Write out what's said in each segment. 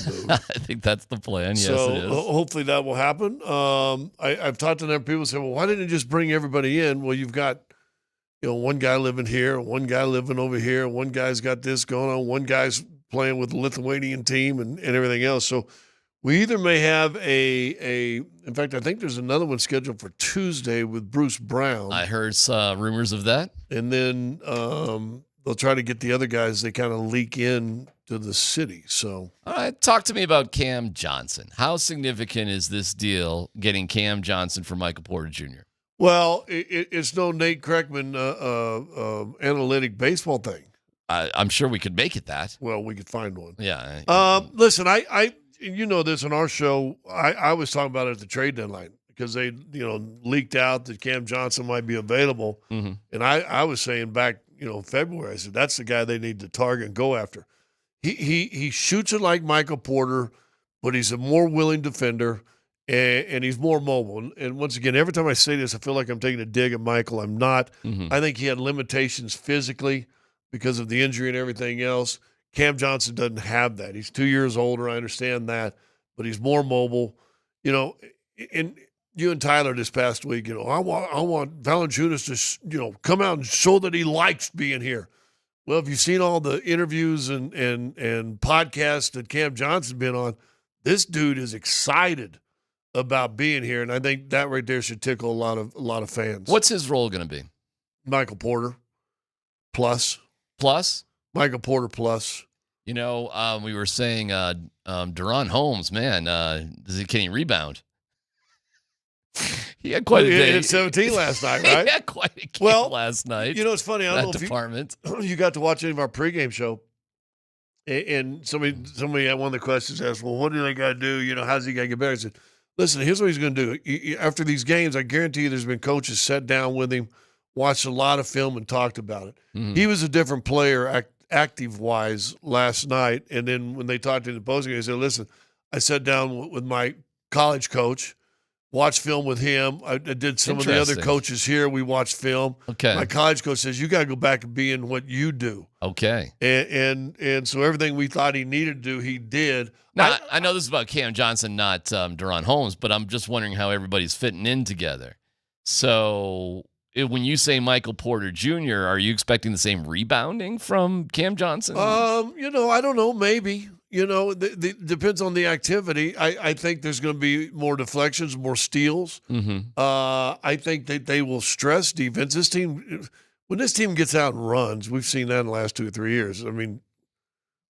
coaching move. I think that's the plan. Yes, So it is. hopefully that will happen. I've talked to them. People say, well, why didn't you just bring everybody in? Well, you've got, one guy living here, one guy living over here, one guy's got this going on, one guy's playing with the Lithuanian team and everything else. So we either may have in fact, I think there's another one scheduled for Tuesday with Bruce Brown. I heard rumors of that. And then they'll try to get the other guys, they kind of leak in to the city. So, all right, talk to me about Cam Johnson. How significant is this deal, getting Cam Johnson for Michael Porter Jr.? Well, it's no Nate Kreckman analytic baseball thing. I'm sure we could make it that. Well, we could find one. Yeah. Listen, I this on our show, I was talking about it at the trade deadline because they, leaked out that Cam Johnson might be available. Mm-hmm. And I was saying back, February, I said, that's the guy they need to target and go after. He shoots it like Michael Porter, but he's a more willing defender. And he's more mobile. And once again, every time I say this, I feel like I'm taking a dig at Michael. I'm not. Mm-hmm. I think he had limitations physically because of the injury and everything else. Cam Johnson doesn't have that. He's 2 years older. I understand that. But he's more mobile. And you and Tyler this past week, I want Valanciunas to, come out and show that he likes being here. Well, if you've seen all the interviews and podcasts that Cam Johnson's been on, this dude is excited about being here, and I think that right there should tickle a lot of fans. What's his role going to be? Michael Porter plus Michael Porter plus. We were saying Deron Holmes, man, can he rebound? He had quite a day. He had 17 last night, right? He had quite a game last night. It's funny. I don't know department. if you got to watch any of our pregame show. And somebody at one of the questions asked, well, what do they got to do? How's he got to get better? I said, listen, here's what he's going to do. After these games, I guarantee you there's been coaches sat down with him, watched a lot of film, and talked about it. Mm-hmm. He was a different player active-wise last night. And then when they talked to him in the postgame, they said, listen, I sat down with my college coach, watched film with him. I did some of the other coaches here. We watched film. Okay. My college coach says, you got to go back and be in what you do. Okay. And so everything we thought he needed to do, he did. Now, I know this is about Cam Johnson, not Deron Holmes, but I'm just wondering how everybody's fitting in together. So when you say Michael Porter Jr., are you expecting the same rebounding from Cam Johnson? I don't know. Maybe. Depends on the activity. I think there's going to be more deflections, more steals. Mm-hmm. I think that they will stress defense. This team, when this team gets out and runs, we've seen that in the last 2 or 3 years. I mean,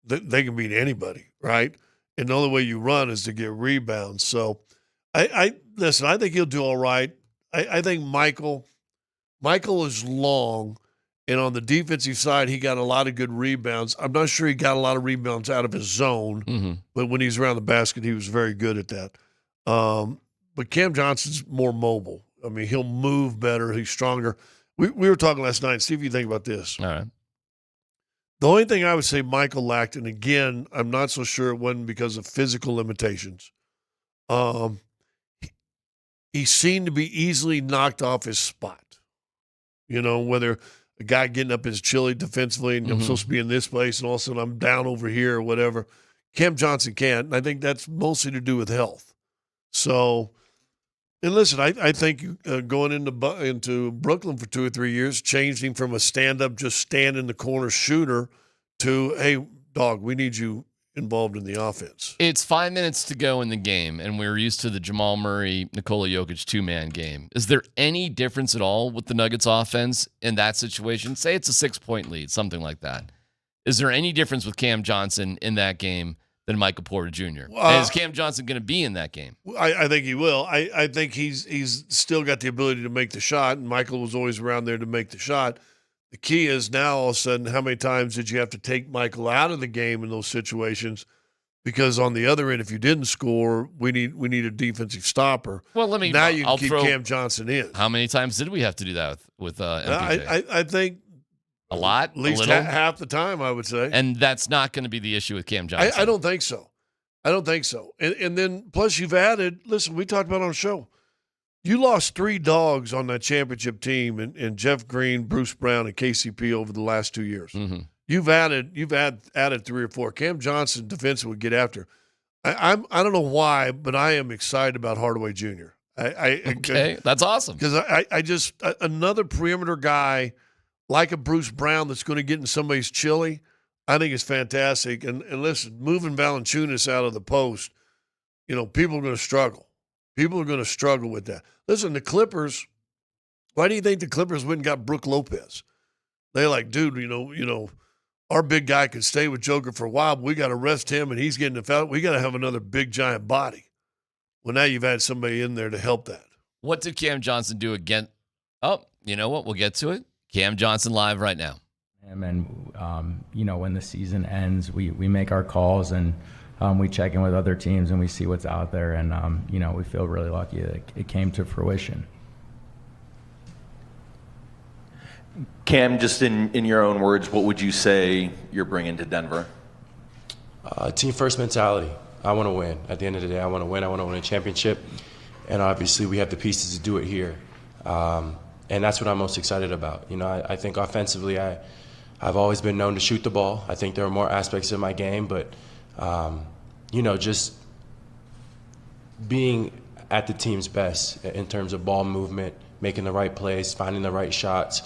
they can beat anybody, right? And the only way you run is to get rebounds. So, listen, I think he'll do all right. I think Michael is long. And on the defensive side, he got a lot of good rebounds. I'm not sure he got a lot of rebounds out of his zone, but when he's around the basket, he was very good at that. But Cam Johnson's more mobile. I mean, he'll move better. He's stronger. We were talking last night. See if you think about this. All right. The only thing I would say Michael lacked, and again, I'm not so sure it wasn't because of physical limitations. He seemed to be easily knocked off his spot. Whether a guy getting up his chili defensively and I'm supposed to be in this place and all of a sudden I'm down over here or whatever. Cam Johnson can't, and I think that's mostly to do with health. So, and listen, I think going into Brooklyn for 2 or 3 years changed him from a stand-up, just stand in the corner shooter to, hey, dog, we need you involved in the offense. It's 5 minutes to go in the game, and we're used to the Jamal Murray, Nikola Jokic two-man game. Is there any difference at all with the Nuggets offense in that situation? Say it's a 6-point lead, something like that. Is there any difference with Cam Johnson in that game than Michael Porter Jr.? And is Cam Johnson going to be in that game? I think he will. I think he's still got the ability to make the shot, and Michael was always around there to make the shot. The key is now all of a sudden, how many times did you have to take Michael out of the game in those situations? Because on the other end, if you didn't score, we need a defensive stopper. Well, now you can keep Cam Johnson in. How many times did we have to do that with MPJ? I think a lot, at least half the time, I would say. And that's not going to be the issue with Cam Johnson. I don't think so. And then plus you've added. Listen, we talked about it on the show. You lost 3 dogs on that championship team, and Jeff Green, Bruce Brown, and KCP over the last 2 years. Mm-hmm. You've added 3 or 4. Cam Johnson defense would get after. I don't know why, but I am excited about Hardaway Jr. Okay, that's awesome. Because I just another perimeter guy like a Bruce Brown that's going to get in somebody's chili, I think is fantastic. And listen, moving Valanciunas out of the post, people are going to struggle. People are going to struggle with that. Listen, the Clippers. Why do you think the Clippers went and got Brook Lopez? They're like, dude, our big guy could stay with Joker for a while, but we got to rest him, and he's getting the foul. We got to have another big giant body. Well, now you've had somebody in there to help that. What did Cam Johnson do again? Oh, you know what? We'll get to it. Cam Johnson live right now. And when the season ends, we make our calls and we check in with other teams and we see what's out there. And, we feel really lucky that it came to fruition. Cam, just in your own words, what would you say you're bringing to Denver? Team first mentality. I want to win. At the end of the day, I want to win. I want to win a championship. And obviously we have the pieces to do it here. And that's what I'm most excited about. I think offensively I've always been known to shoot the ball. I think there are more aspects of my game, but, just being at the team's best in terms of ball movement, making the right plays, finding the right shots,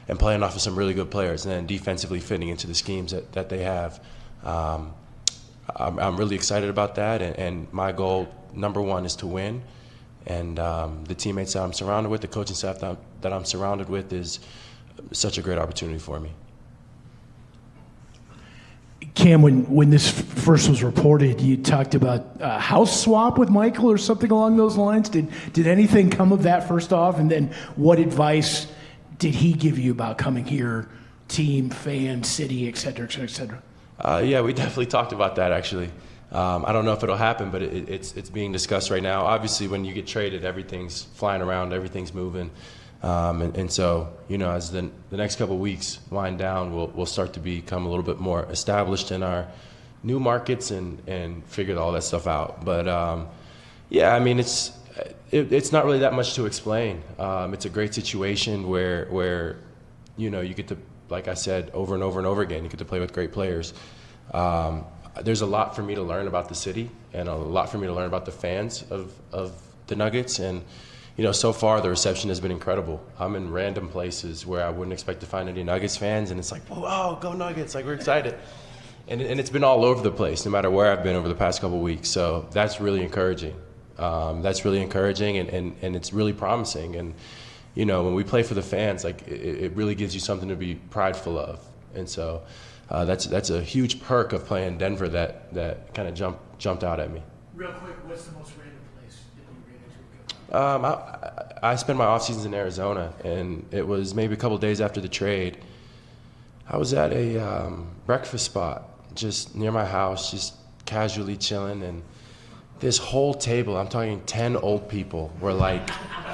and playing off of some really good players, and then defensively fitting into the schemes that they have. I'm really excited about that, and my goal, number one, is to win. And the teammates that I'm surrounded with, the coaching staff that I'm surrounded with is such a great opportunity for me. Cam, when this first was reported, you talked about a house swap with Michael or something along those lines. Did anything come of that first off? And then what advice did he give you about coming here, team, fan, city, et cetera, et cetera, et cetera? Yeah, we definitely talked about that, actually. I don't know if it'll happen, but it's being discussed right now. Obviously, when you get traded, everything's flying around, everything's moving. And so, as the next couple of weeks wind down, we'll start to become a little bit more established in our new markets and figure all that stuff out. But, it's not really that much to explain. It's a great situation where you get to, like I said, over and over and over again, you get to play with great players. There's a lot for me to learn about the city and a lot for me to learn about the fans of the Nuggets. And, so far the reception has been incredible. I'm in random places where I wouldn't expect to find any Nuggets fans, and it's like, whoa, go Nuggets, like we're excited. And it's been all over the place, no matter where I've been over the past couple of weeks. So that's really encouraging. And it's really promising. And, when we play for the fans, like it really gives you something to be prideful of. And so that's a huge perk of playing Denver that kind of jumped out at me. Real quick, what's the most random place that you ran into? I spent my off seasons in Arizona, and it was maybe a couple days after the trade. I was at a breakfast spot just near my house, just casually chilling, and this whole table, I'm talking 10 old people, were like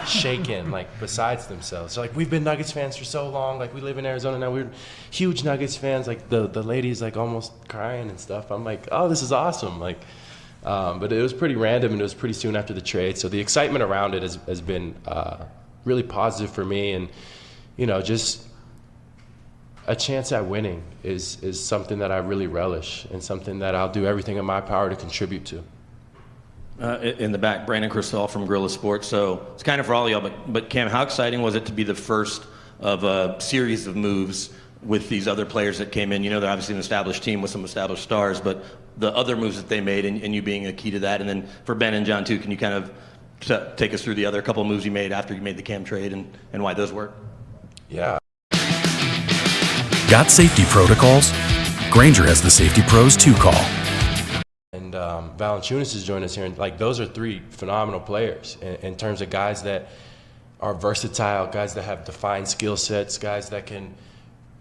shaking, like besides themselves. So like, we've been Nuggets fans for so long, like we live in Arizona now, we're huge Nuggets fans. Like the lady's like almost crying and stuff. I'm like, oh, this is awesome. Like, but it was pretty random, and it was pretty soon after the trade. So the excitement around it has been really positive for me. And, just a chance at winning is something that I really relish and something that I'll do everything in my power to contribute to. In the back, Brandon Cristal from Gorilla Sports. So it's kind of for all y'all, but Cam, how exciting was it to be the first of a series of moves with these other players that came in? They're obviously an established team with some established stars, but the other moves that they made and you being a key to that. And then for Ben and John too, can you kind of take us through the other couple of moves you made after you made the Cam trade and why those work? Yeah. Got safety protocols? Granger has the safety pros to call. And Valanciunas has joined us here, and like those are three phenomenal players in terms of guys that are versatile, guys that have defined skill sets, guys that can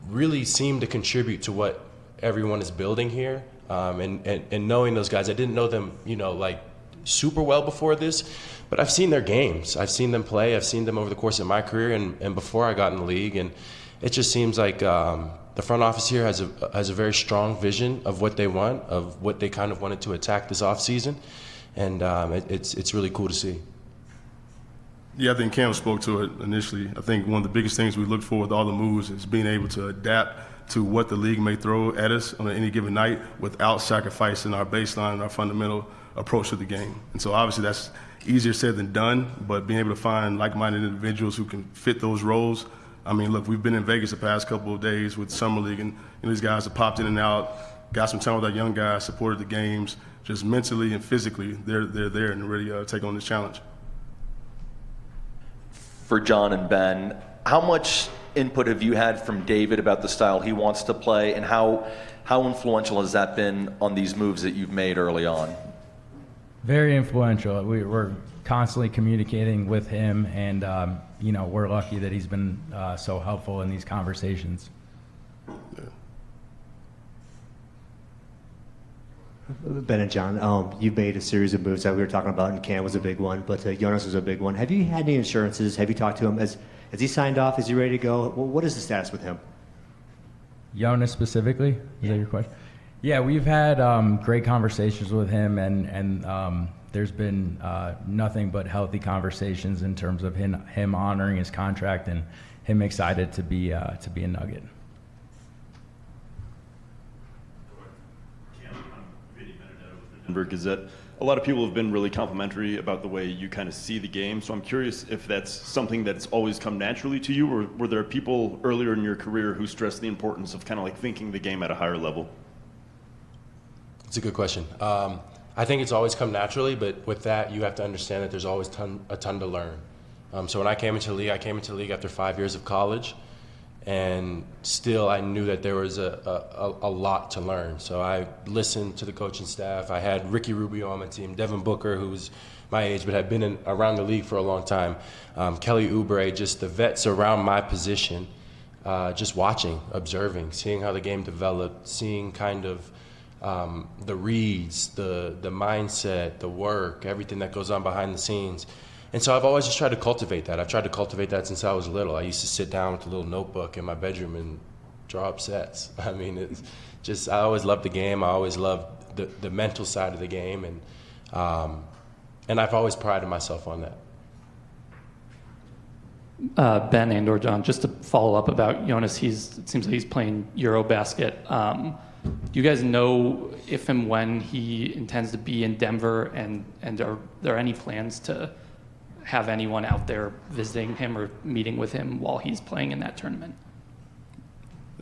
really seem to contribute to what everyone is building here. And knowing those guys, I didn't know them, like super well before this, but I've seen their games. I've seen them play. I've seen them over the course of my career and before I got in the league. And it just seems like the front office here has a very strong vision of what they want, of what they kind of wanted to attack this offseason. And it's really cool to see. Yeah, I think Cam spoke to it initially. I think one of the biggest things we look for with all the moves is being able to adapt to what the league may throw at us on any given night without sacrificing our baseline and our fundamental approach to the game. And so obviously that's easier said than done, but being able to find like-minded individuals who can fit those roles. I mean, look, we've been in Vegas the past couple of days with Summer League, and these guys have popped in and out, got some time with our young guys, supported the games, just mentally and physically, they're there and ready to take on this challenge. For John and Ben, how much input have you had from David about the style he wants to play, and how influential has that been on these moves that you've made early on? Very influential. We're constantly communicating with him, and we're lucky that he's been so helpful in these conversations. Ben and John, you've made a series of moves that we were talking about, and Cam was a big one, but Jonas was a big one. Have you had any assurances? Have you talked to him? Has he signed off? Is he ready to go? What is the status with him? Jonas specifically? Is that your question? Yeah, we've had great conversations with him, and there's been nothing but healthy conversations in terms of him honoring his contract and him excited to be a Nugget. Denver Gazette. A lot of people have been really complimentary about the way you kind of see the game, so I'm curious if that's something that's always come naturally to you, or were there people earlier in your career who stressed the importance of kind of like thinking the game at a higher level? It's a good question. I think it's always come naturally, but with that, you have to understand that there's always a ton to learn. So when I came into the league after 5 years of college, and still I knew that there was a lot to learn. So I listened to the coaching staff. I had Ricky Rubio on my team, Devin Booker, who's my age but had been around the league for a long time, Kelly Oubre, just the vets around my position, just watching, observing, seeing how the game developed, seeing kind of the reads, the mindset, the work, everything that goes on behind the scenes. And so I've always just tried to cultivate that. I've tried to cultivate that since I was little. I used to sit down with a little notebook in my bedroom and draw up sets. I mean, it's just, I always loved the game. I always loved the mental side of the game. And I've always prided myself on that. Ben and/or John, just to follow up about Jonas, it seems like he's playing Eurobasket. Do you guys know if and when he intends to be in Denver, and are there any plans to have anyone out there visiting him or meeting with him while he's playing in that tournament?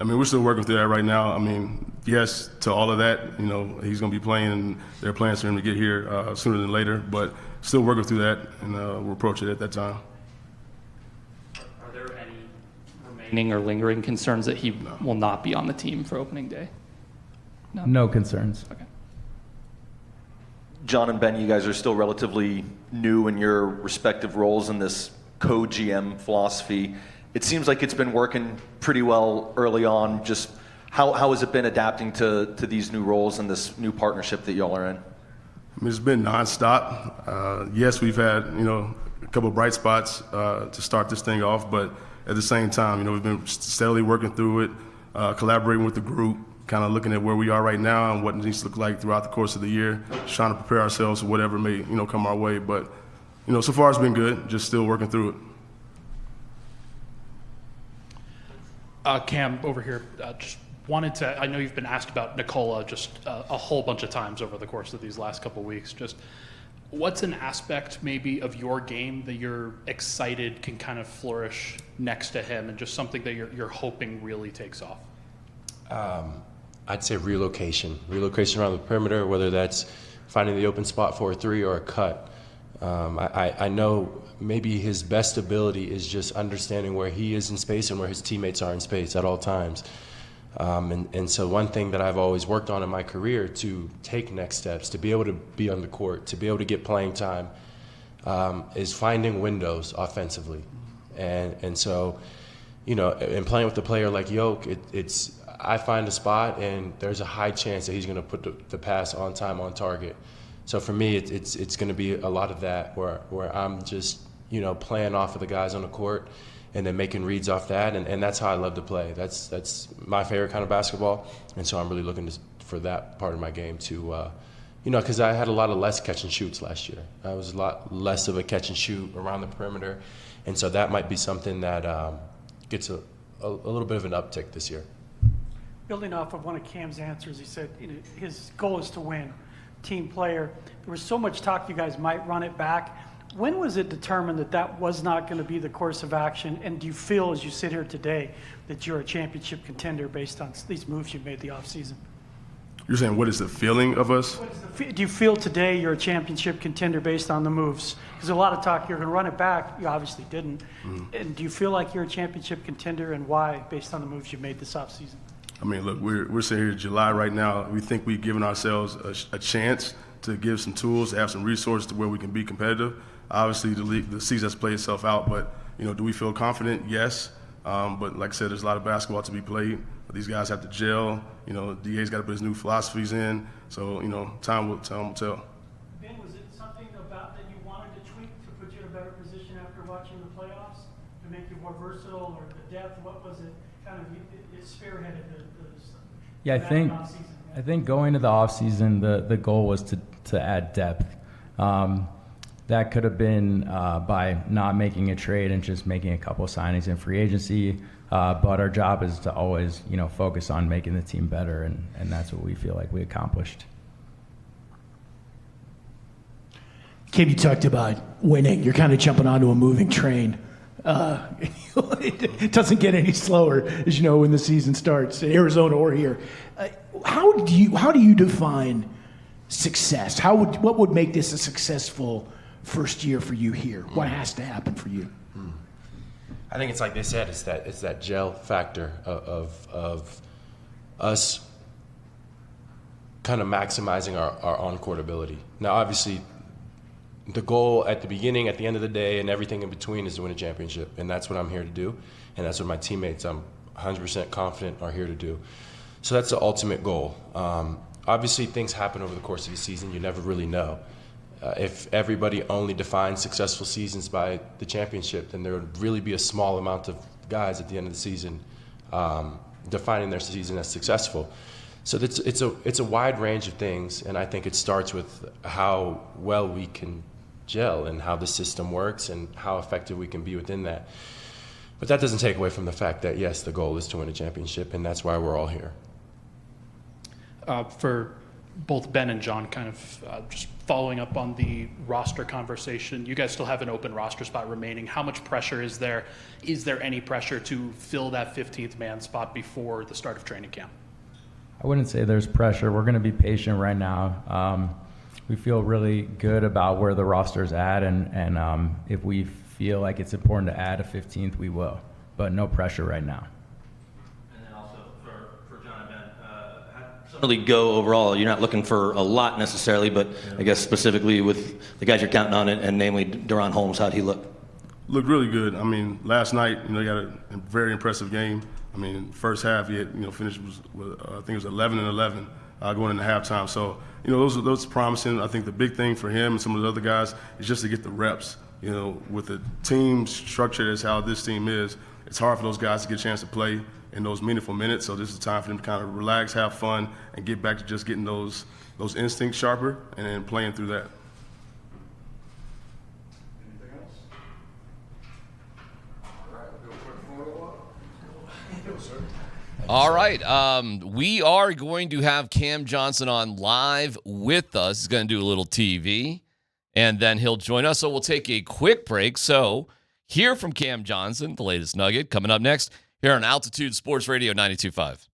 I mean, we're still working through that right now. I mean, yes to all of that. He's going to be playing, and there are plans for him to get here sooner than later, but still working through that, and we'll approach it at that time. Are there any remaining or lingering concerns that he will not be on the team for opening day? No concerns. Okay. John and Ben, you guys are still relatively new in your respective roles in this co-GM philosophy. It seems like it's been working pretty well early on. Just how has it been adapting to these new roles and this new partnership that y'all are in? I mean, it's been nonstop. Yes, we've had a couple of bright spots to start this thing off, but at the same time, we've been steadily working through it, collaborating with the group, kind of looking at where we are right now and what it needs to look like throughout the course of the year, just trying to prepare ourselves for whatever may come our way. But so far it's been good, just still working through it. Cam, over here, just wanted to, I know you've been asked about Nikola just a whole bunch of times over the course of these last couple of weeks. Just what's an aspect maybe of your game that you're excited can kind of flourish next to him, and just something that you're hoping really takes off? I'd say relocation around the perimeter, whether that's finding the open spot for a three or a cut. I know maybe his best ability is just understanding where he is in space and where his teammates are in space at all times. And so one thing that I've always worked on in my career to take next steps, to be able to be on the court, to be able to get playing time, is finding windows offensively. And so, in playing with a player like Yoke, it's I find a spot and there's a high chance that he's going to put the pass on time, on target. So for me, it's going to be a lot of that where I'm just, playing off of the guys on the court and then making reads off that. And that's how I love to play. That's my favorite kind of basketball. And so I'm really looking for that part of my game to, because I had a lot of less catch and shoots last year. I was a lot less of a catch and shoot around the perimeter. And so that might be something that gets a little bit of an uptick this year. building off of one of Cam's answers, he said his goal is to win, team player. There was so much talk you guys might run it back. When was it determined that that was not going to be the course of action? And do you feel, as you sit here today, that you're a championship contender based on these moves you've made the offseason? You're saying what is the feeling of us? Do you feel today you're a championship contender based on the moves? Because a lot of talk, you're going to run it back. You obviously didn't. And do you feel like you're a championship contender, and why, based on the moves you've made this offseason? I mean, look, we're sitting here in July right now. We think we've given ourselves a chance to give some tools, to have some resources to where we can be competitive. Obviously, the season has played itself out, but do we feel confident? Yes. But like I said, there's a lot of basketball to be played. These guys have to gel. DA's got to put his new philosophies in. So time will tell. Ben, was it something about that you wanted to tweak to put you in a better position after watching the playoffs to make you more versatile, or the depth? What was it? Kind of it spearheaded the Yeah, I think going to the offseason, the goal was to add depth. That could have been by not making a trade and just making a couple of signings in free agency. But our job is to always, focus on making the team better, and that's what we feel like we accomplished. Kim, you talked about winning. You're kind of jumping onto a moving train. It doesn't get any slower, as you know, when the season starts in Arizona or here. How do you define success? What would make this a successful first year for you here? What has to happen for you? I think it's like they said, it's that gel factor of us kind of maximizing our on-court ability. Now, obviously, the goal at the beginning, at the end of the day, and everything in between is to win a championship, and that's what I'm here to do, and that's what my teammates, I'm 100% confident, are here to do. So that's the ultimate goal. Obviously, things happen over the course of the season. You never really know. If everybody only defines successful seasons by the championship, then there would really be a small amount of guys at the end of the season defining their season as successful. So it's a wide range of things, and I think it starts with how well we can gel and how the system works and how effective we can be within that. But that doesn't take away from the fact that, yes, the goal is to win a championship, and that's why we're all here. For both Ben and John, kind of just following up on the roster conversation, you guys still have an open roster spot remaining. How much pressure is there? Is there any pressure to fill that 15th man spot before the start of training camp? I wouldn't say there's pressure. We're going to be patient right now. We feel really good about where the roster's at, and if we feel like it's important to add a 15th, we will. But no pressure right now. And then also for John and Ben, how'd really go overall? You're not looking for a lot necessarily, but I guess specifically with the guys you're counting on, and namely Deron Holmes, how'd he look? Looked really good. I mean, last night, he got a very impressive game. I mean, first half, he had, finished with I think it was 11 and 11 going into halftime. So, those promising. I think the big thing for him and some of the other guys is just to get the reps. With the team structure as how this team is, it's hard for those guys to get a chance to play in those meaningful minutes. So this is time for them to kind of relax, have fun, and get back to just getting those instincts sharper and then playing through that. Anything else? All right, we'll go quick photo op. All right. We are going to have Cam Johnson on live with us. He's going to do a little TV, and then he'll join us. So we'll take a quick break. So hear from Cam Johnson, the latest nugget, coming up next here on Altitude Sports Radio 92.5.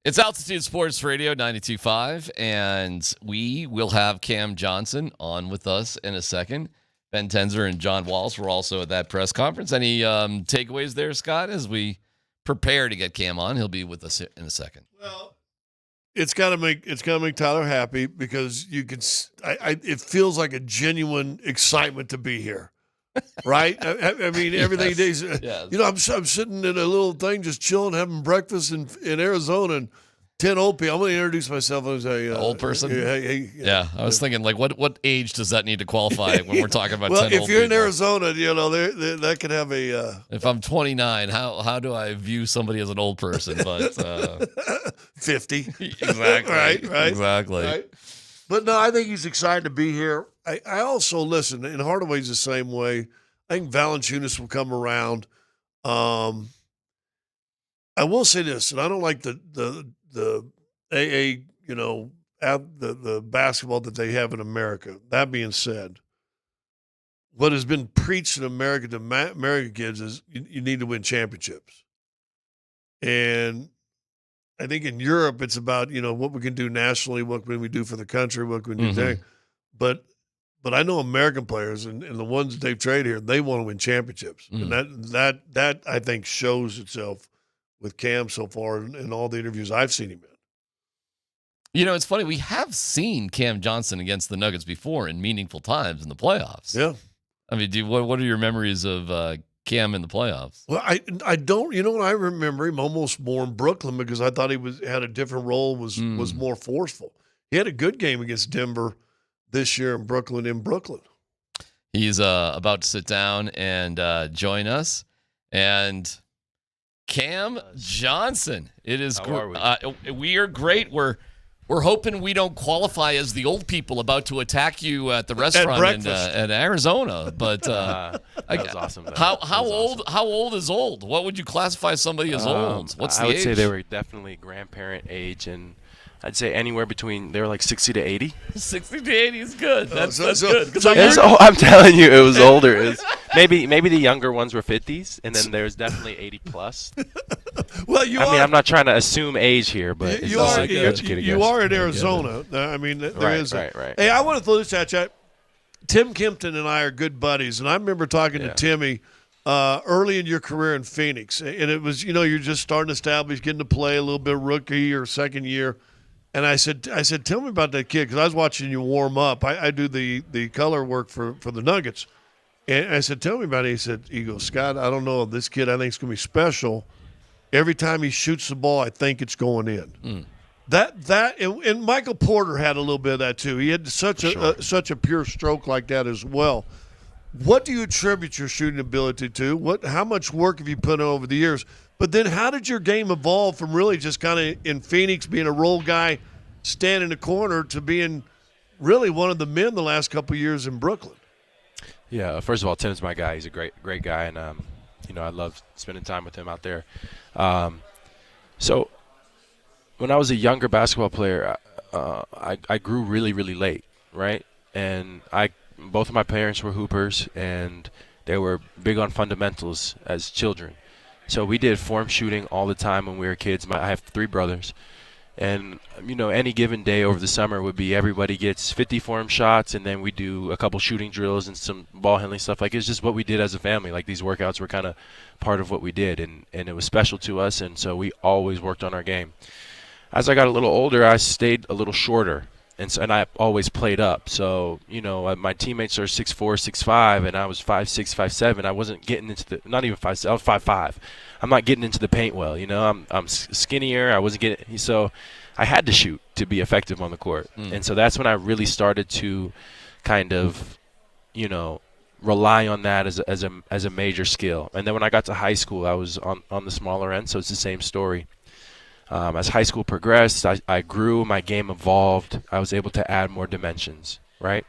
It's Altitude Sports Radio 92.5, and we will have Cam Johnson on with us in a second. Ben Tenzer and John Walsh were also at that press conference. Any takeaways there, Scott, as we prepare to get Cam on? He'll be with us in a second. Well, it's got to make Tyler happy because you can. It feels like a genuine excitement to be here, right? I mean, everything is. Yes. You know, I'm sitting in a little thing, just chilling, having breakfast in Arizona, and 10 old people. I'm going to introduce myself as a old person. Hey, yeah, I was thinking, like, what age does that need to qualify when we're talking about? Well, 10 if old you're people? in Arizona, you know that could have a. If I'm 29, how do I view somebody as an old person? But 50. Exactly. Right. Exactly. Right. But no, I think he's excited to be here. I also listen, and Hardaway's the same way. I think Valanciunas will come around. I will say this, and I don't like the AA, the basketball that they have in America. That being said, what has been preached in America to American kids is you need to win championships. And I think in Europe, it's about, what we can do nationally, what can we do for the country, what can we do there. But I know American players and the ones that they've traded here, they want to win championships. And that I think shows itself with Cam so far in all the interviews I've seen him in. It's funny. We have seen Cam Johnson against the Nuggets before in meaningful times in the playoffs. Yeah. I mean, what are your memories of Cam in the playoffs? Well, I don't. You know what? I remember him almost more in Brooklyn because I thought he had a different role, was more forceful. He had a good game against Denver this year in Brooklyn. He's about to sit down and join us. And Cam Johnson, it is we are great. We're hoping we don't qualify as the old people about to attack you at the restaurant in Arizona. But that was awesome. How old is old? What would you classify somebody as old? What's the age? I would say they were definitely grandparent age, and I'd say anywhere between, they were like 60 to 80. 60 to 80 is good. That's good. I'm telling you, it was older. Maybe the younger ones were 50s, and then there's definitely 80 plus. Well, I'm not trying to assume age here, but you are in Arizona. I mean, there is. Right. Hey, I want to throw this at you. Tim Kempton and I are good buddies, and I remember talking to Timmy early in your career in Phoenix, and it was, you're just starting to establish, getting to play a little bit rookie or second year. And I said, tell me about that kid, because I was watching you warm up. I do the color work for the Nuggets. And I said, tell me about it. He goes, Scott, I don't know. This kid, I think, is going to be special. Every time he shoots the ball, I think it's going in. And Michael Porter had a little bit of that too. He had such a pure stroke like that as well. What do you attribute your shooting ability to? How much work have you put in over the years? But then how did your game evolve from really just kind of in Phoenix being a role guy, standing in the corner, to being really one of the men the last couple of years in Brooklyn? Yeah, first of all, Tim's my guy. He's a great guy, and I love spending time with him out there. So when I was a younger basketball player, I grew really, really late, right? And both of my parents were hoopers, and they were big on fundamentals as children. So we did form shooting all the time when we were kids. I have 3 brothers. And, any given day over the summer would be everybody gets 50 form shots, and then we do a couple shooting drills and some ball handling stuff. Like, it's just what we did as a family. Like, these workouts were kind of part of what we did, and it was special to us, and so we always worked on our game. As I got a little older, I stayed a little shorter, and I always played up. So, my teammates are 6'4", 6'5", and I was 5'6", 5'7". I wasn't getting into not even 5'6", I was 5'5". I'm not getting into the paint well, I'm skinnier. I wasn't getting, so I had to shoot to be effective on the court. And so that's when I really started to kind of, rely on that as a major skill. And then when I got to high school, I was on the smaller end, so it's the same story. As high school progressed, I grew, my game evolved. I was able to add more dimensions, right?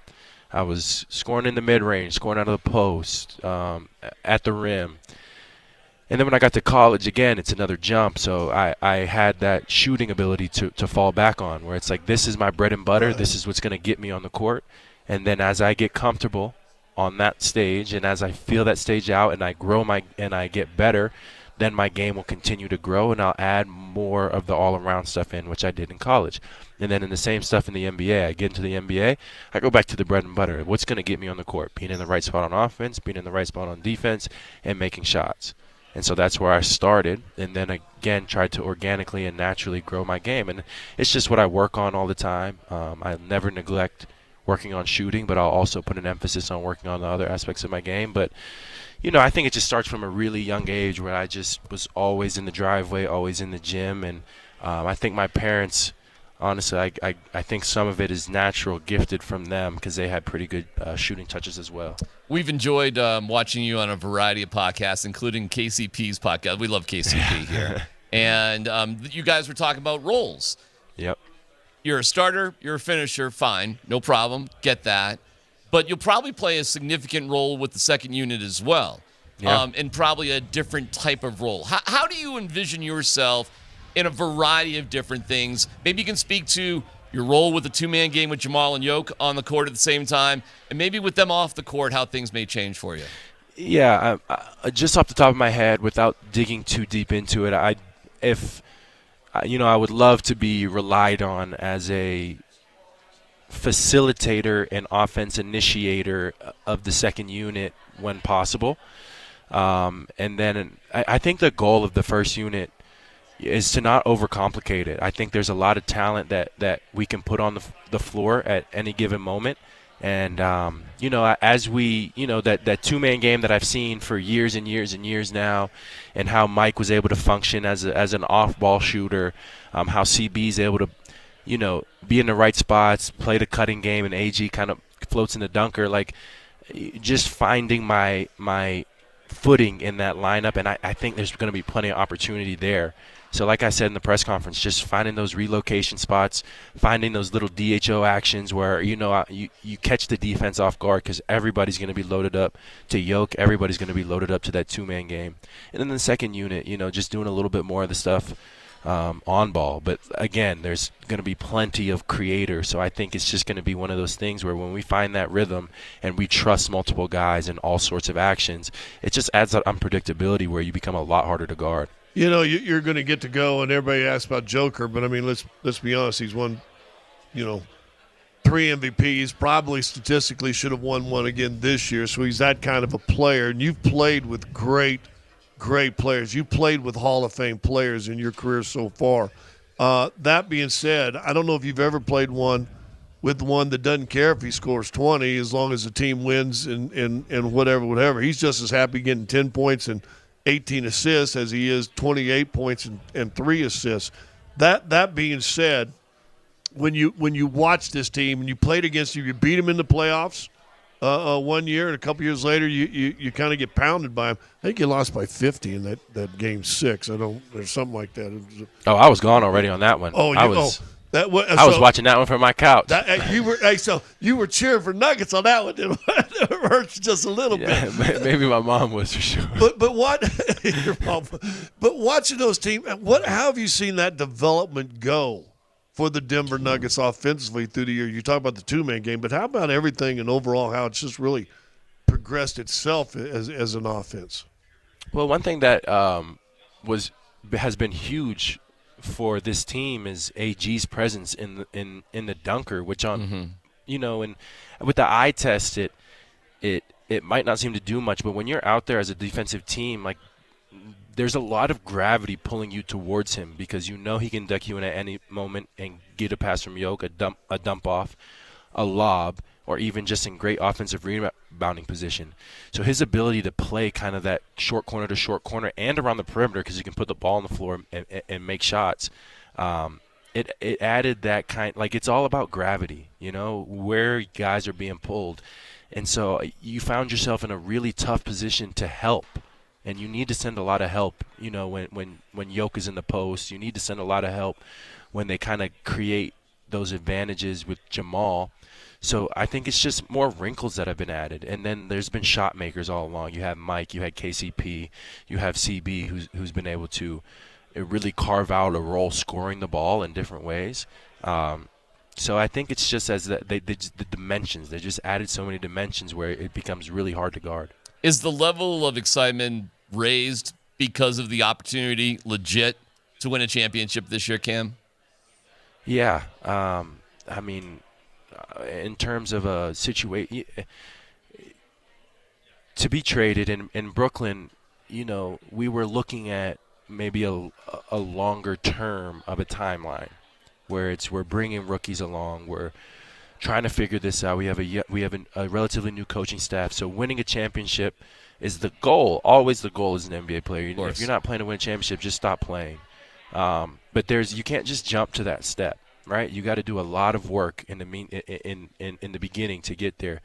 I was scoring in the mid-range, scoring out of the post, at the rim. And then when I got to college, again, it's another jump. So I had that shooting ability to fall back on, where it's like, this is my bread and butter. This is what's going to get me on the court. And then as I get comfortable on that stage, and as I feel that stage out and I grow and I get better, then my game will continue to grow, and I'll add more of the all-around stuff in, which I did in college. And then in the same stuff in the NBA, I get into the NBA, I go back to the bread and butter. What's going to get me on the court? Being in the right spot on offense, being in the right spot on defense, and making shots. And so that's where I started, and then again tried to organically and naturally grow my game. And it's just what I work on all the time. I never neglect working on shooting, but I'll also put an emphasis on working on the other aspects of my game. But I think it just starts from a really young age where I just was always in the driveway, always in the gym. And I think my parents, honestly, I think some of it is natural, gifted from them because they had pretty good shooting touches as well. We've enjoyed watching you on a variety of podcasts, including KCP's podcast. We love KCP here. And you guys were talking about roles. Yep. You're a starter, you're a finisher, fine, no problem, get that. But you'll probably play a significant role with the second unit as well, and probably a different type of role. How do you envision yourself in a variety of different things? Maybe you can speak to your role with the two-man game with Jamal and Yoke on the court at the same time, and maybe with them off the court, how things may change for you. Yeah, just off the top of my head, without digging too deep into it, I would love to be relied on as a facilitator and offense initiator of the second unit when possible. And then I think the goal of the first unit is to not overcomplicate it. I think there's a lot of talent that we can put on the floor at any given moment. And, as we, that two-man game that I've seen for years and years and years now, and how Mike was able to function as an off-ball shooter, how CB's able to, be in the right spots, play the cutting game, and AG kind of floats in the dunker. Like, just finding my footing in that lineup, and I think there's going to be plenty of opportunity there. So like I said in the press conference, just finding those relocation spots, finding those little DHO actions where, you catch the defense off guard because everybody's going to be loaded up to Yoke. Everybody's going to be loaded up to that two-man game. And then the second unit, just doing a little bit more of the stuff on ball. But again, there's going to be plenty of creators. So I think it's just going to be one of those things where when we find that rhythm and we trust multiple guys in all sorts of actions, it just adds that unpredictability where you become a lot harder to guard. You're going to get to go, and everybody asks about Joker, but I mean, let's be honest. He's won, 3 MVPs. Probably statistically should have won one again this year. So he's that kind of a player. And you've played with great players. You played with Hall of Fame players in your career so far. That being said, I don't know if you've ever played with one that doesn't care if he scores 20 as long as the team wins and whatever. He's just as happy getting 10 points and 18 assists as he is 28 points and 3 assists. That being said, when you watch this team and you played against you beat them in the playoffs 1 year, and a couple years later you kind of get pounded by them. I think you lost by 50 in that game 6. There's something like that. Oh, I was gone already on that one. I was watching that one from my couch. You were cheering for Nuggets on that one. It hurts just a little bit. Maybe my mom was for sure. But what? Your mom. But watching those teams, how have you seen that development go for the Denver Nuggets offensively through the year? You talk about the two-man game, but how about everything and overall how it's just really progressed itself as an offense? Well, one thing that has been huge for this team is AG's presence in the dunker, which and with the eye test, it might not seem to do much, but when you're out there as a defensive team, like, there's a lot of gravity pulling you towards him because he can duck you in at any moment and get a pass from Yoke, a dump off, a lob, or even just in great offensive rebounding position. So his ability to play kind of that short corner to short corner and around the perimeter because he can put the ball on the floor and make shots, it added that kind, like, it's all about gravity, where guys are being pulled. And so you found yourself in a really tough position to help. And you need to send a lot of help, when Yoke is in the post. You need to send a lot of help when they kind of create those advantages with Jamal. So I think it's just more wrinkles that have been added. And then there's been shot makers all along. You have Mike, you had KCP, you have CB who's been able to really carve out a role scoring the ball in different ways. So I think it's just as the dimensions. They just added so many dimensions where it becomes really hard to guard. Is the level of excitement raised because of the opportunity, legit, to win a championship this year, Cam? Yeah. I mean, in terms of a situation, to be traded in Brooklyn, we were looking at maybe a longer term of a timeline, where we're bringing rookies along, we're trying to figure this out. We have a relatively new coaching staff, so winning a championship is the goal. Always the goal as an NBA player. If you're not playing to win a championship, just stop playing. But you can't just jump to that step, right? You got to do a lot of work in the beginning to get there.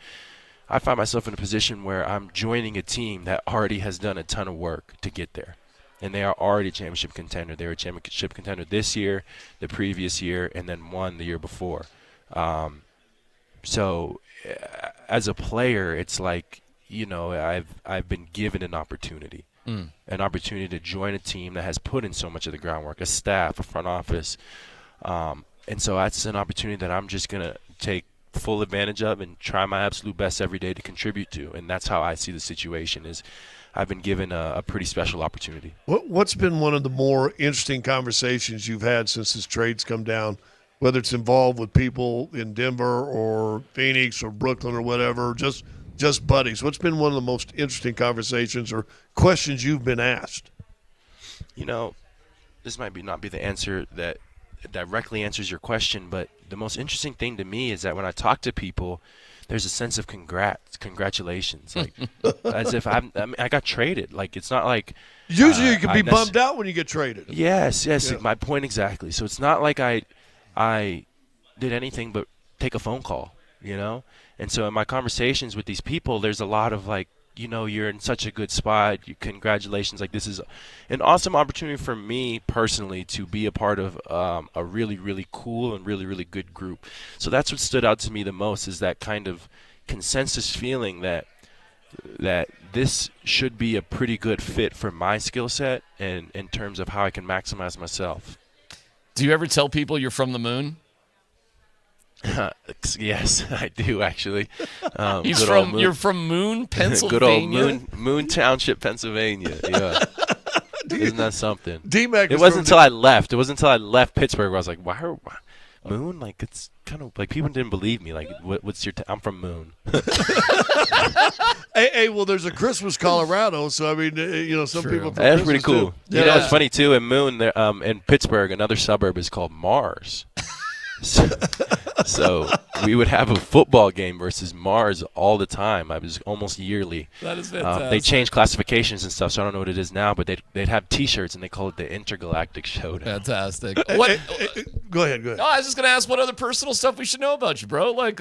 I find myself in a position where I'm joining a team that already has done a ton of work to get there. And they are already a championship contender. They were a championship contender this year, the previous year, and then won the year before. So as a player, it's like, I've been given an opportunity. An opportunity to join a team that has put in so much of the groundwork, a staff, a front office. And so that's an opportunity that I'm just going to take full advantage of and try my absolute best every day to contribute to. And that's how I see the situation is I've been given a pretty special opportunity. What's been one of the more interesting conversations you've had since this trade's come down, whether it's involved with people in Denver or Phoenix or Brooklyn or whatever, just buddies? What's been one of the most interesting conversations or questions you've been asked? This might not be the answer that directly answers your question, but the most interesting thing to me is that when I talk to people, there's a sense of congratulations, like as if I got traded. Like, it's not like usually you can be bummed out when you get traded. Yes, yeah. My point exactly. So it's not like I did anything but take a phone call, And so in my conversations with these people, there's a lot of like, you're in such a good spot. Congratulations. Like, this is an awesome opportunity for me personally to be a part of a really, really cool and really, really good group. So that's what stood out to me the most, is that kind of consensus feeling that this should be a pretty good fit for my skill set and in terms of how I can maximize myself. Do you ever tell people you're from the moon? Yes, I do actually. You're from Moon, Pennsylvania. Good old Moon Township, Pennsylvania. Yeah. Isn't that something? DMac. It wasn't until I left. It wasn't until I left Pittsburgh where I was like, why Moon? Like, it's kind of like people didn't believe me. Like, what's your? I'm from Moon. Hey, well, there's a Christmas, Colorado. So I mean, some people. That's pretty cool. Too. Yeah. It's funny too. In Moon, in Pittsburgh, another suburb is called Mars. So we would have a football game versus Mars all the time. I was almost yearly. That is fantastic. They changed classifications and stuff, so I don't know what it is now, but they'd have T-shirts and they call it the Intergalactic Showdown. Fantastic. Go ahead. No, I was just gonna ask what other personal stuff we should know about you, bro. Like,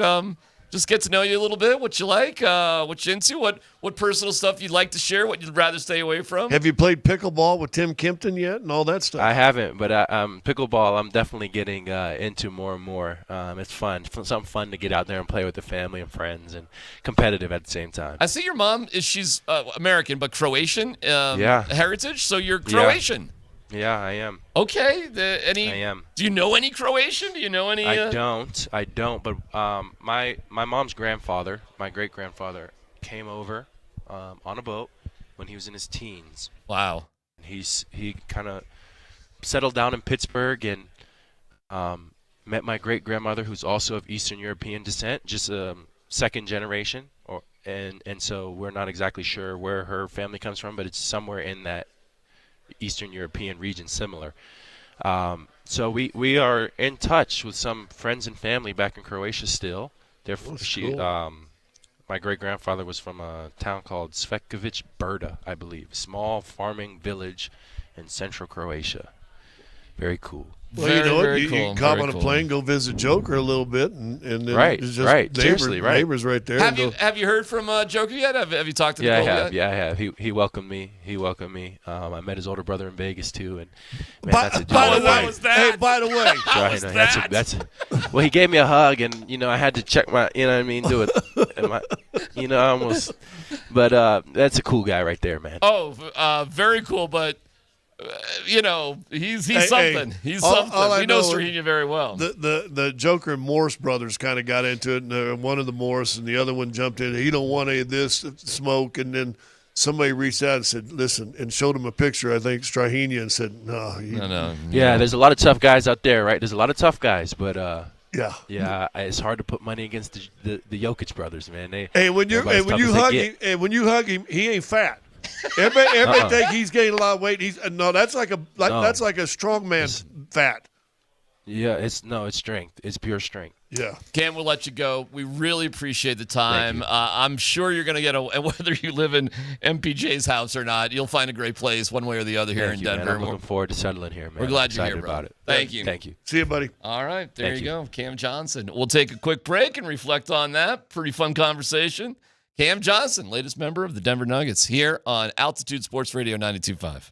just get to know you a little bit. What you like, what you into, what personal stuff you'd like to share, what you'd rather stay away from. Have you played pickleball with Tim Kempton yet, and all that stuff? I haven't, but pickleball I'm definitely getting into more and more. It's fun, something fun to get out there and play with the family and friends, and competitive at the same time. I see your mom she's American but Croatian heritage, so you're Croatian. Yeah, I am. Okay. I am. Do you know any Croatian? Do you know any? I don't. But my mom's grandfather, my great grandfather, came over on a boat when he was in his teens. Wow. He kind of settled down in Pittsburgh and met my great grandmother, who's also of Eastern European descent, just second generation, and so we're not exactly sure where her family comes from, but it's somewhere in that Eastern European region, similar. So we are in touch with some friends and family back in Croatia still. My great grandfather was from a town called Cvetković Brda, I believe, small farming village in central Croatia. Very cool. Well, you can hop on a plane, go visit Joker a little bit, and then right. Seriously, right. Neighbors right there. Have you heard from Joker yet? Have you talked to Nicole yet? Yeah, I have. He welcomed me. I met his older brother in Vegas too, and man, by the way, well, he gave me a hug, and I had to check my, do it, and almost. But that's a cool guy right there, man. Oh, very cool, but. He's something. He's something. We know Strahinja very well. The Joker and Morris brothers kind of got into it, and one of the Morris and the other one jumped in. He don't want any of this smoke, and then somebody reached out and said, "Listen," and showed him a picture. I think Strahenia, and said, "No, No. Yeah, there's a lot of tough guys out there, right? There's a lot of tough guys, but yeah, it's hard to put money against the Jokic brothers, man. And when you hug him, he ain't fat. Everybody think he's gained a lot of weight. That's like a strong man fat. Yeah, it's strength. It's pure strength. Yeah. Cam, we'll let you go. We really appreciate the time. I'm sure you're going to get whether you live in MPJ's house or not, you'll find a great place one way or the other here in Denver. Man. I'm looking forward to settling here, man. We're glad you're here, about bro. it. Thank you. Thank you. See you, buddy. All right, there Thank you you. go. Cam Johnson. We'll take a quick break and reflect on that. Pretty fun conversation. Cam Johnson, latest member of the Denver Nuggets, here on Altitude Sports Radio 92.5.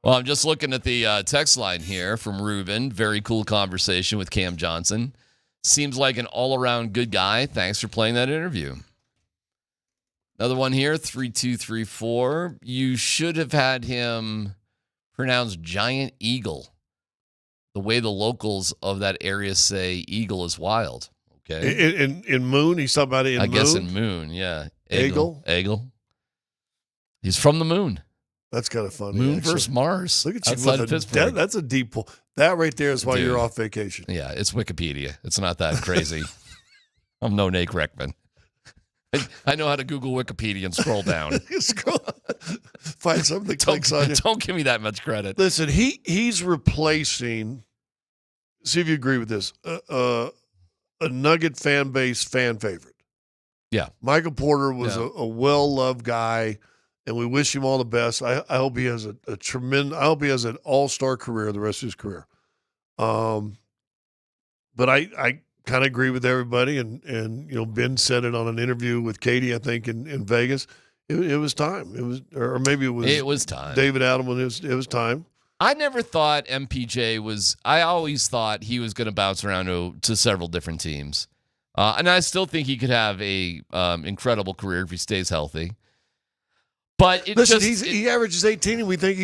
Well, I'm just looking at the text line here from Ruben. Very cool conversation with Cam Johnson. Seems like an all-around good guy. Thanks for playing that interview. Another one here, 3234. You should have had him pronounce giant eagle. The way the locals of that area say eagle is wild. Okay. In Moon, he's talking about it in I Moon? guess in Moon, yeah. Eagle? He's from the moon. That's kind of funny. Moon actually. versus Mars. Look at you outside with of Pittsburgh. that's a deep pull. That right there is why Dude. you're off vacation. Yeah, it's Wikipedia. It's not that crazy. I'm no Nate Reckman. I know how to Google Wikipedia and scroll down. Find something that clicks on you. Don't give me that much credit. Listen, he's replacing. See if you agree with this. A Nugget fan base fan favorite. Yeah, Michael Porter was a well-loved guy, and we wish him all the best. I hope he has a tremendous. I hope he has an all-star career the rest of his career. But I kind of agree with everybody, and Ben said it on an interview with Katie, I think in Vegas. It was time. It was, or maybe it was time. David Adelman. It was time. I never thought MPJ was. I always thought he was going to bounce around to several different teams, and I still think he could have a incredible career if he stays healthy. But he averages 18, and we think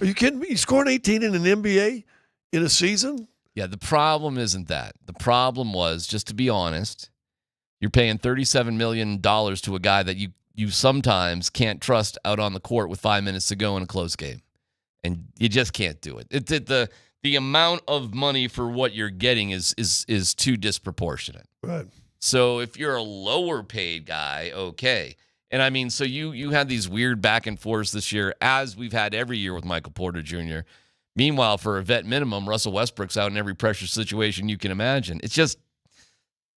are you kidding me? He's scoring 18 in an NBA in a season? Yeah, the problem isn't that. The problem was, just to be honest, you're paying $37 million to a guy that you sometimes can't trust out on the court with 5 minutes to go in a close game. And you just can't do it. The amount of money for what you're getting is too disproportionate. Right. So if you're a lower paid guy, okay. And I mean, so you had these weird back and forths this year, as we've had every year with Michael Porter Jr. Meanwhile, for a vet minimum, Russell Westbrook's out in every pressure situation you can imagine. It's just,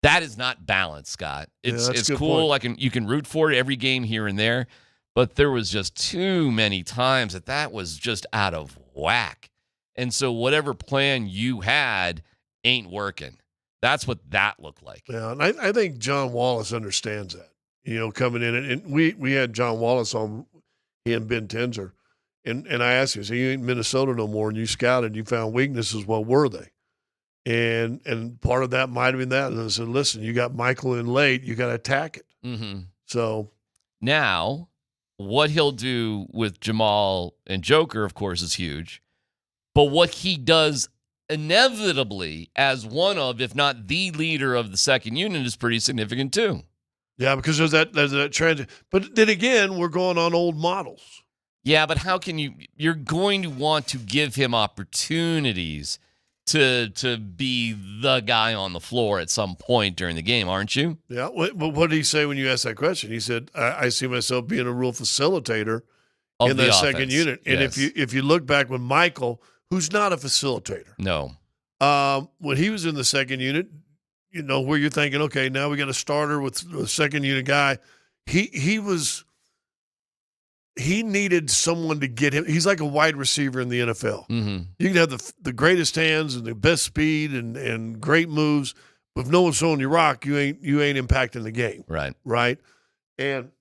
that is not balanced, Scott. It's cool. You can root for it every game here and there, but there was just too many times that was just out of whack. And so whatever plan you had ain't working. That's what that looked like. Yeah, and I think John Wallace understands that. Coming in, and we had John Wallace on, he and Ben Tenzer, and I asked him, so you ain't in Minnesota no more, and you scouted, you found weaknesses. What were they? And part of that might have been that. And I said, listen, you got Michael in late, you got to attack it. Mm-hmm. So now, what he'll do with Jamal and Joker, of course, is huge. But what he does inevitably as one of, if not the leader of the second unit, is pretty significant too. Yeah, because there's that transit. But then again, we're going on old models. Yeah, but how can you're going to want to give him opportunities to be the guy on the floor at some point during the game, aren't you? Yeah, but what did he say when you asked that question? He said, I see myself being a real facilitator in that second unit. And yes. if you look back when Michael, who's not a facilitator. No. When he was in the second unit, where you're thinking, okay, now we got a starter with a second unit guy. He needed someone to get him. He's like a wide receiver in the NFL. Mm-hmm. You can have the greatest hands and the best speed and great moves, but if no one's throwing you rock, you ain't impacting the game. Right. Right. And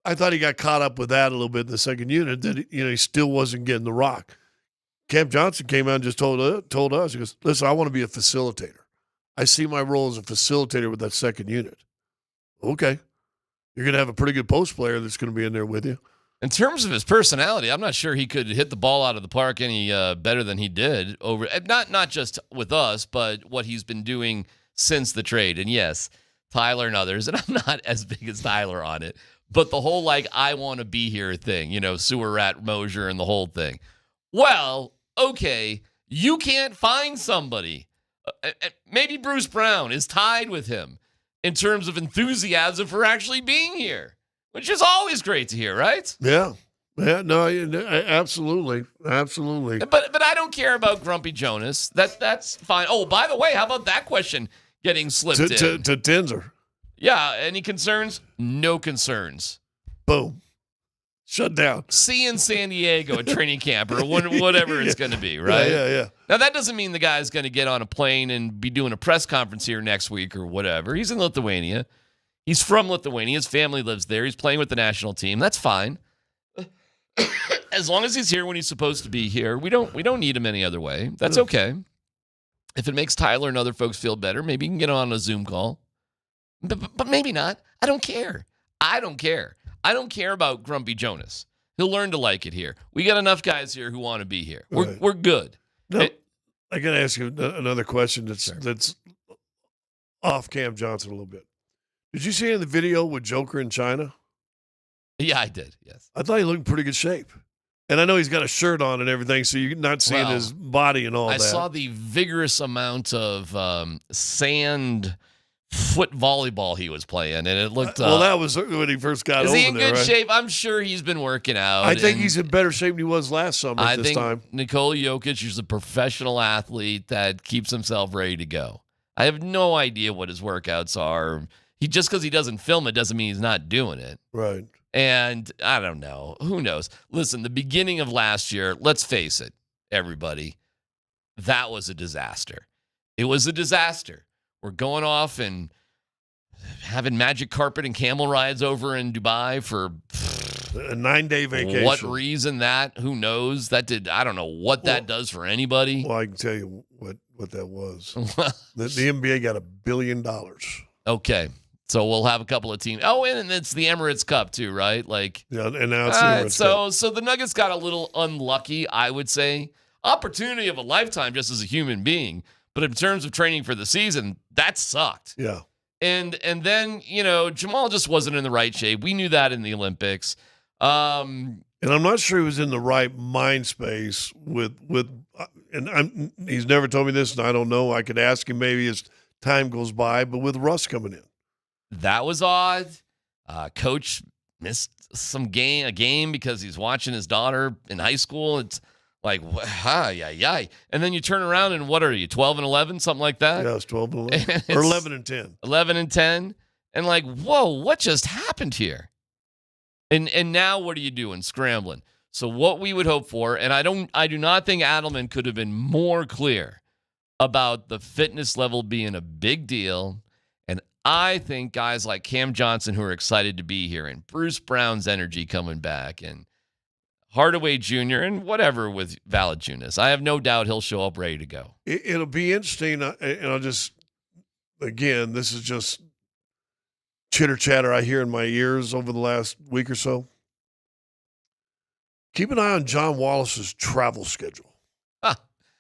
I thought he got caught up with that a little bit in the second unit, that he still wasn't getting the rock. Cam Johnson came out and just told us, he goes, listen, I want to be a facilitator. I see my role as a facilitator with that second unit. Okay. You're going to have a pretty good post player that's going to be in there with you. In terms of his personality, I'm not sure he could hit the ball out of the park any better than he did over not just with us, but what he's been doing since the trade. And yes, Tyler and others, and I'm not as big as Tyler on it, but the whole I want to be here thing, sewer rat Mosier and the whole thing. Well, okay, you can't find somebody. Maybe Bruce Brown is tied with him in terms of enthusiasm for actually being here, which is always great to hear, right? Yeah. Yeah, no, absolutely. Absolutely. But I don't care about Grumpy Jonas. That's fine. Oh, by the way, how about that question getting slipped in? To Tenzer. Yeah, any concerns? No concerns. Boom. Shut down. See you in San Diego at training camp or whatever it's going to be, right? Yeah. Now, that doesn't mean the guy's going to get on a plane and be doing a press conference here next week or whatever. He's in Lithuania. He's from Lithuania. His family lives there. He's playing with the national team. That's fine. As long as he's here when he's supposed to be here, we don't need him any other way. That's okay. If it makes Tyler and other folks feel better, maybe you can get on a Zoom call. But maybe not. I don't care. I don't care about Grumpy Jonas. He'll learn to like it here. We got enough guys here who want to be here. We're good. No, I got to ask you another question that's off Cam Johnson a little bit. Did you see in the video with Joker in China? Yeah, I did. Yes. I thought he looked in pretty good shape. And I know he's got a shirt on and everything, so you're not seeing his body and all that. I saw the vigorous amount of sand foot volleyball he was playing, and it looked... well, that was when he first got over there, Is he in good shape? I'm sure he's been working out. I think he's in better shape than he was last summer at this time. Nikola Jokic is a professional athlete that keeps himself ready to go. I have no idea what his workouts are. Just because he doesn't film it doesn't mean he's not doing it. Right. And I don't know. Who knows? Listen, the beginning of last year, let's face it, everybody, that was a disaster. It was a disaster. We're going off and having magic carpet and camel rides over in Dubai for a 9-day vacation. What reason that? Who knows? I don't know what that does for anybody. Well, I can tell you what that was. the NBA got $1 billion. Okay. So we'll have a couple of teams. Oh, and it's the Emirates Cup too, right? Yeah, and now it's the Emirates Cup. So the Nuggets got a little unlucky, I would say. Opportunity of a lifetime just as a human being. But in terms of training for the season, that sucked. Yeah. And then, Jamal just wasn't in the right shape. We knew that in the Olympics. And I'm not sure he was in the right mind space he's never told me this, and I don't know. I could ask him maybe as time goes by, but with Russ coming in. That was odd. Coach missed a game because he's watching his daughter in high school. It's like, and then you turn around and what are you, 12 and 11, something like that? Yeah, it's 12 and 11. Or 11 and 10. 11 and 10. And like, whoa, what just happened here? And now what are you doing? Scrambling. So what we would hope for, and I do not think Adelman could have been more clear about the fitness level being a big deal. And I think guys like Cam Johnson who are excited to be here, and Bruce Brown's energy coming back, and Hardaway Jr., and whatever with Valanciunas, I have no doubt he'll show up ready to go. It'll be interesting, and I'll just, again, this is just chitter-chatter I hear in my ears over the last week or so. Keep an eye on John Wallace's travel schedule.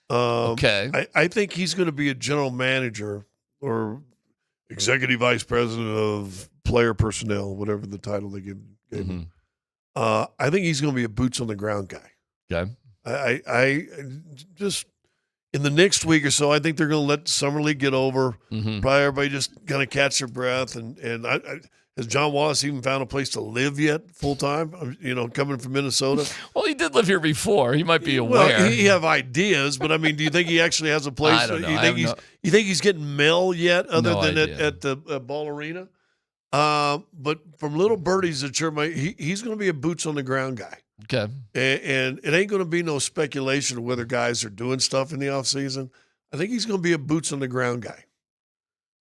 Okay. I think he's going to be a general manager or executive vice president of player personnel, whatever the title they gave him. I think he's going to be a boots on the ground guy. Okay. I just in the next week or so, I think they're going to let Summer League get over. Probably everybody just going to catch their breath. And has John Wallace even found a place to live yet full time? Coming from Minnesota. Well, he did live here before. He might be aware. Well, he have ideas, but I mean, do you think he actually has a place? I don't know. You think he's getting mail yet, other No than idea. at the Ball Arena? But from little birdies at your he's going to be a boots on the ground guy. Okay. And it ain't going to be no speculation of whether guys are doing stuff in the offseason. I think he's going to be a boots on the ground guy.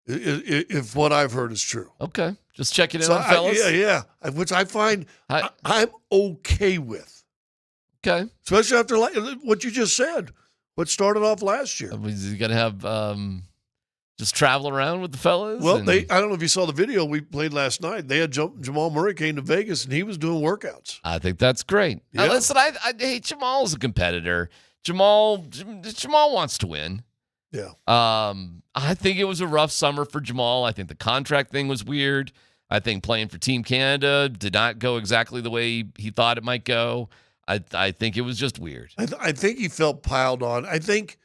If what I've heard is true. Okay. Just checking in on fellas. Yeah. Which I find I'm okay with. Okay. Especially after what you just said. What started off last year. You got to have just travel around with the fellas? Well, I don't know if you saw the video we played last night. They had Jamal Murray came to Vegas, and he was doing workouts. I think that's great. Yeah. Listen, hey, Jamal's a competitor. Jamal wants to win. Yeah. I think it was a rough summer for Jamal. I think the contract thing was weird. I think playing for Team Canada did not go exactly the way he thought it might go. I think it was just weird. I think he felt piled on. I think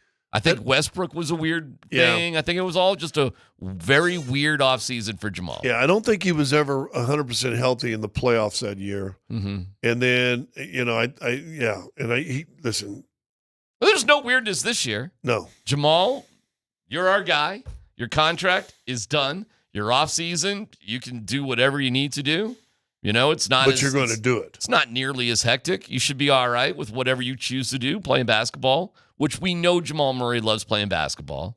Westbrook was a weird thing. I think it was all just a very weird offseason for Jamal. Yeah, I don't think he was ever 100% healthy in the playoffs that year. Mm-hmm. And then, listen. There's no weirdness this year. No. Jamal, you're our guy. Your contract is done. Your off season, you can do whatever you need to do. It's not. But you're going to do it. It's not nearly as hectic. You should be all right with whatever you choose to do, playing basketball, which we know Jamal Murray loves playing basketball.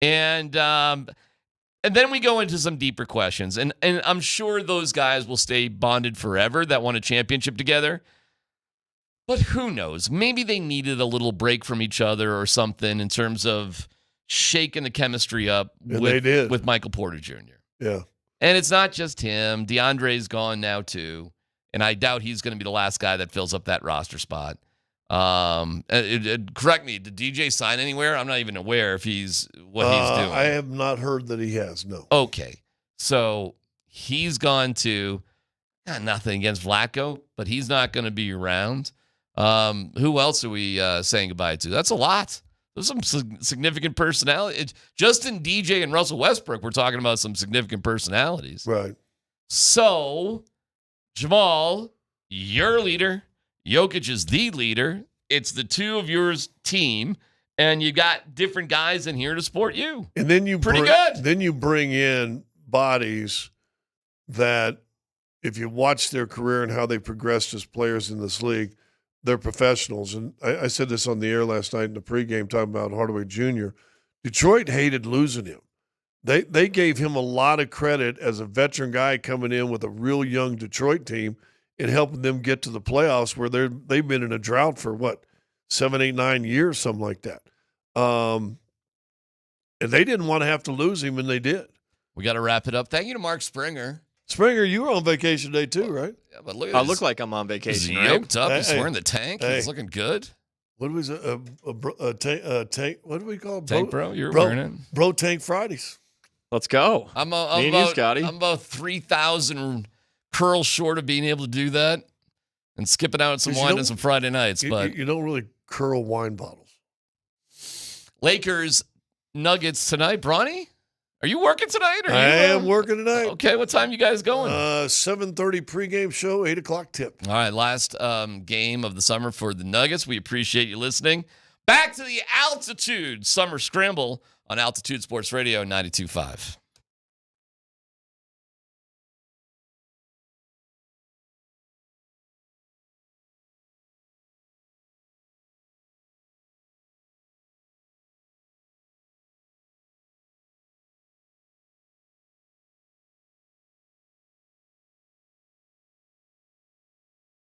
And then we go into some deeper questions. And I'm sure those guys will stay bonded forever that won a championship together. But who knows? Maybe they needed a little break from each other or something in terms of shaking the chemistry up And they did. with Michael Porter Jr. Yeah. And it's not just him. DeAndre's gone now too. And I doubt he's going to be the last guy that fills up that roster spot. Correct me, did DJ sign anywhere? I'm not even aware if he's what he's doing. I have not heard that he has, no. Okay. So he's gone to, nothing against Vlatko, but he's not going to be around. Who else are we saying goodbye to? That's a lot. There's some significant personality. Justin, DJ, and Russell Westbrook, we're talking about some significant personalities. Right. So, Jamal, you're leader. Jokic is the leader. It's the two of yours team, and you got different guys in here to support you. And then you Pretty good. Then you bring in bodies that, if you watch their career and how they progressed as players in this league, they're professionals. And I said this on the air last night in the pregame talking about Hardaway Jr. Detroit hated losing him. They gave him a lot of credit as a veteran guy coming in with a real young Detroit team and helping them get to the playoffs where they've been in a drought for, 7, 8, 9 years, something like that. And they didn't want to have to lose him, and they did. We got to wrap it up. Thank you to Mark Springer. Springer, you were on vacation today too, right? Yeah, but look I look like I'm on vacation, He's right? yoked up. He's Hey, wearing the tank. hey. He's looking good. What was it? A tank? What do we call it? Tank bro? You're wearing it. Bro Tank Fridays. Let's go. I'm Me and you, Scotty. I'm about 3,000 curls short of being able to do that and skipping out some 'Cause you wine don't- on some Friday nights. But You don't really curl wine bottles. Lakers, Nuggets tonight. Bronny, are you working tonight? Or I am working tonight. Okay, what time you guys going? 7:30 pregame show, 8 o'clock tip. All right, last game of the summer for the Nuggets. We appreciate you listening. Back to the Altitude Summer Scramble on Altitude Sports Radio 92.5.